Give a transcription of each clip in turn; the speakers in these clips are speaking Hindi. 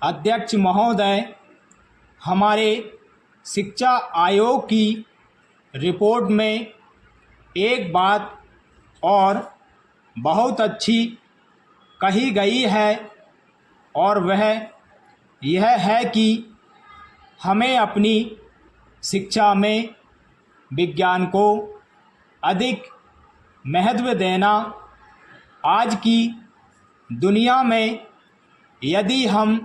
अध्यक्ष महोदय, हमारे शिक्षा आयोग की रिपोर्ट में एक बात और बहुत अच्छी कही गई है और वह यह है कि हमें अपनी शिक्षा में विज्ञान को अधिक महत्व देना। आज की दुनिया में यदि हम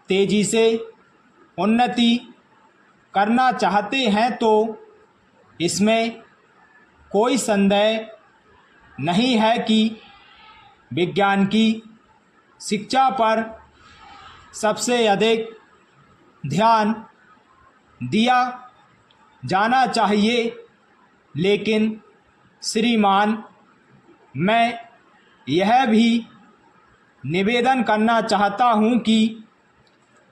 तेज़ी से उन्नति करना चाहते हैं तो इसमें कोई संदेह नहीं है कि विज्ञान की शिक्षा पर सबसे अधिक ध्यान दिया जाना चाहिए। लेकिन श्रीमान, मैं यह भी निवेदन करना चाहता हूँ कि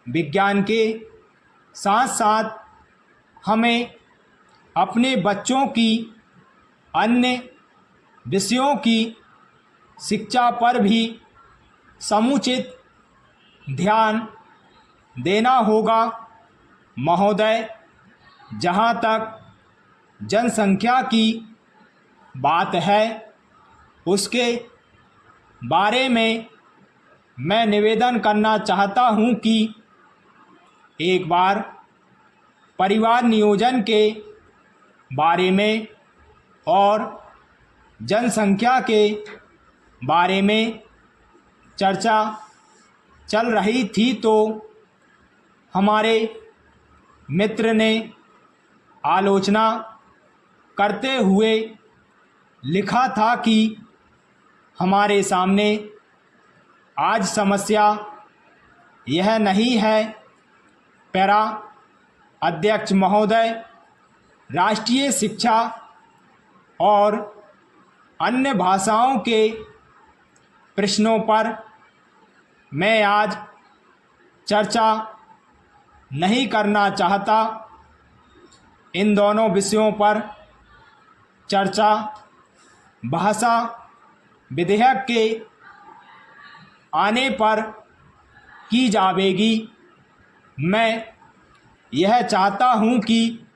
विज्ञान के साथ साथ हमें अपने बच्चों की अन्य विषयों की शिक्षा पर भी समुचित ध्यान देना होगा। महोदय, जहाँ तक जनसंख्या की बात है उसके बारे में मैं निवेदन करना चाहता हूँ कि एक बार परिवार नियोजन के बारे में और जनसंख्या के बारे में चर्चा चल रही थी तो हमारे मित्र ने आलोचना करते हुए लिखा था कि हमारे सामने आज समस्या यह नहीं है। पैरा अध्यक्ष महोदय, राष्ट्रीय शिक्षा और अन्य भाषाओं के प्रश्नों पर मैं आज चर्चा नहीं करना चाहता। इन दोनों विषयों पर चर्चा भाषा विधेयक के आने पर की जाएगी। मैं यह चाहता हूँ कि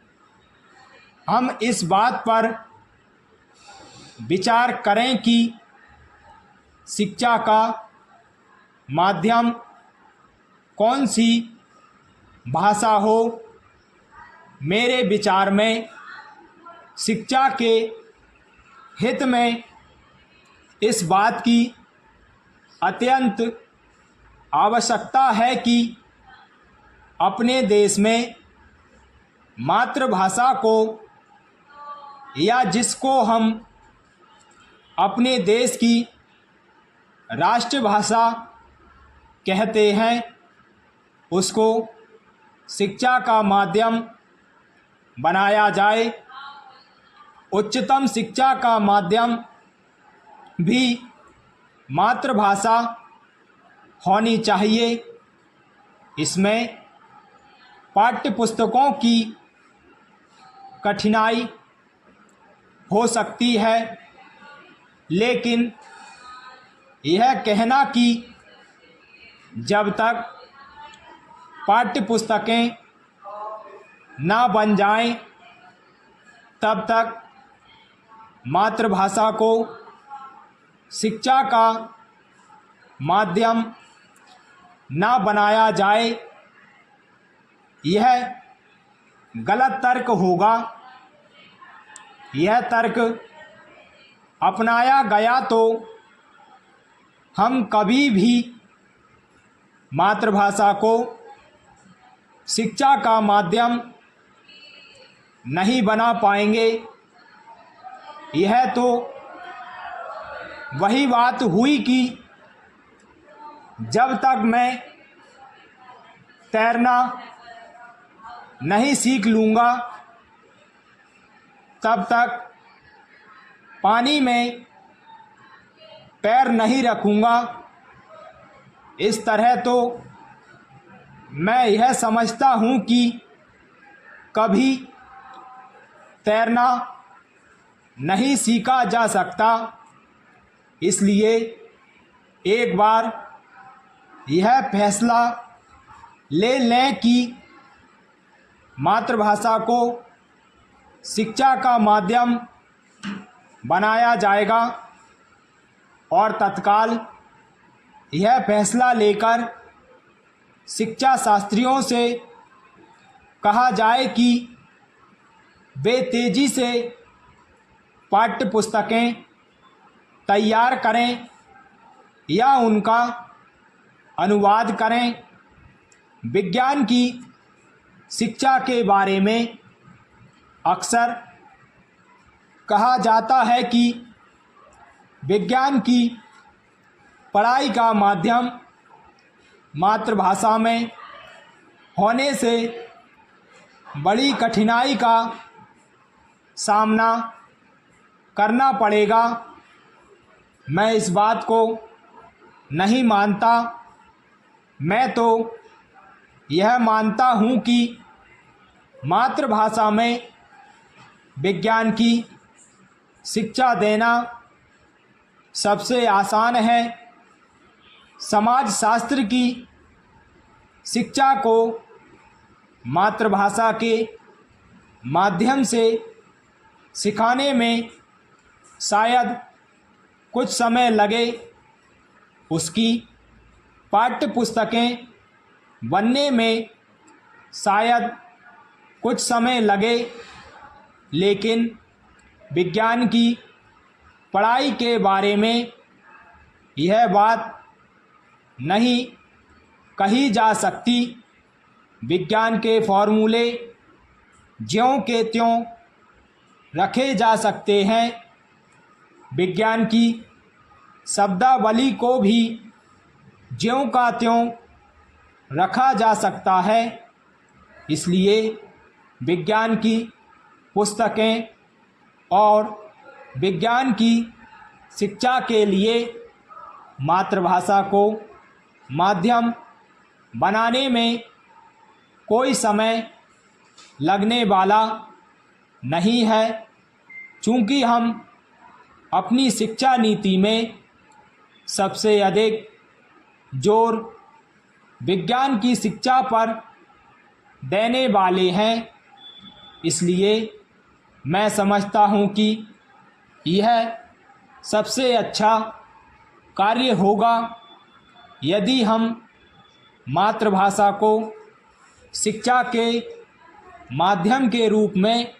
हम इस बात पर विचार करें कि शिक्षा का माध्यम कौन सी भाषा हो। मेरे विचार में शिक्षा के हित में इस बात की अत्यंत आवश्यकता है कि अपने देश में मातृभाषा को या जिसको हम अपने देश की राष्ट्रभाषा कहते हैं उसको शिक्षा का माध्यम बनाया जाए। उच्चतम शिक्षा का माध्यम भी मातृभाषा होनी चाहिए। इसमें पाठ्य पुस्तकों की कठिनाई हो सकती है, लेकिन यह कहना कि जब तक पाठ्य पुस्तकें ना बन जाएं तब तक मातृभाषा को शिक्षा का माध्यम ना बनाया जाए, यह गलत तर्क होगा। यह तर्क अपनाया गया तो हम कभी भी मातृभाषा को शिक्षा का माध्यम नहीं बना पाएंगे। यह तो वही बात हुई कि जब तक मैं तैरना नहीं सीख लूँगा तब तक पानी में पैर नहीं रखूँगा। इस तरह तो मैं यह समझता हूँ कि कभी तैरना नहीं सीखा जा सकता। इसलिए एक बार यह फैसला ले लें कि मातृभाषा को शिक्षा का माध्यम बनाया जाएगा और तत्काल यह फैसला लेकर शिक्षा शास्त्रियों से कहा जाए कि वे तेज़ी से पाठ्य पुस्तकें तैयार करें या उनका अनुवाद करें। विज्ञान की शिक्षा के बारे में अक्सर कहा जाता है कि विज्ञान की पढ़ाई का माध्यम मातृभाषा में होने से बड़ी कठिनाई का सामना करना पड़ेगा। मैं इस बात को नहीं मानता। मैं तो यह मानता हूँ कि मातृभाषा में विज्ञान की शिक्षा देना सबसे आसान है। समाजशास्त्र की शिक्षा को मातृभाषा के माध्यम से सिखाने में शायद कुछ समय लगे, उसकी पाठ्य पुस्तकें बनने में शायद कुछ समय लगे, लेकिन विज्ञान की पढ़ाई के बारे में यह बात नहीं कही जा सकती। विज्ञान के फॉर्मूले ज्यों के त्यों रखे जा सकते हैं। विज्ञान की शब्दावली को भी ज्यों का त्यों रखा जा सकता है। इसलिए विज्ञान की पुस्तकें और विज्ञान की शिक्षा के लिए मातृभाषा को माध्यम बनाने में कोई समय लगने वाला नहीं है। चूँकि हम अपनी शिक्षा नीति में सबसे अधिक जोर विज्ञान की शिक्षा पर देने वाले हैं, इसलिए मैं समझता हूँ कि यह सबसे अच्छा कार्य होगा यदि हम मातृभाषा को शिक्षा के माध्यम के रूप में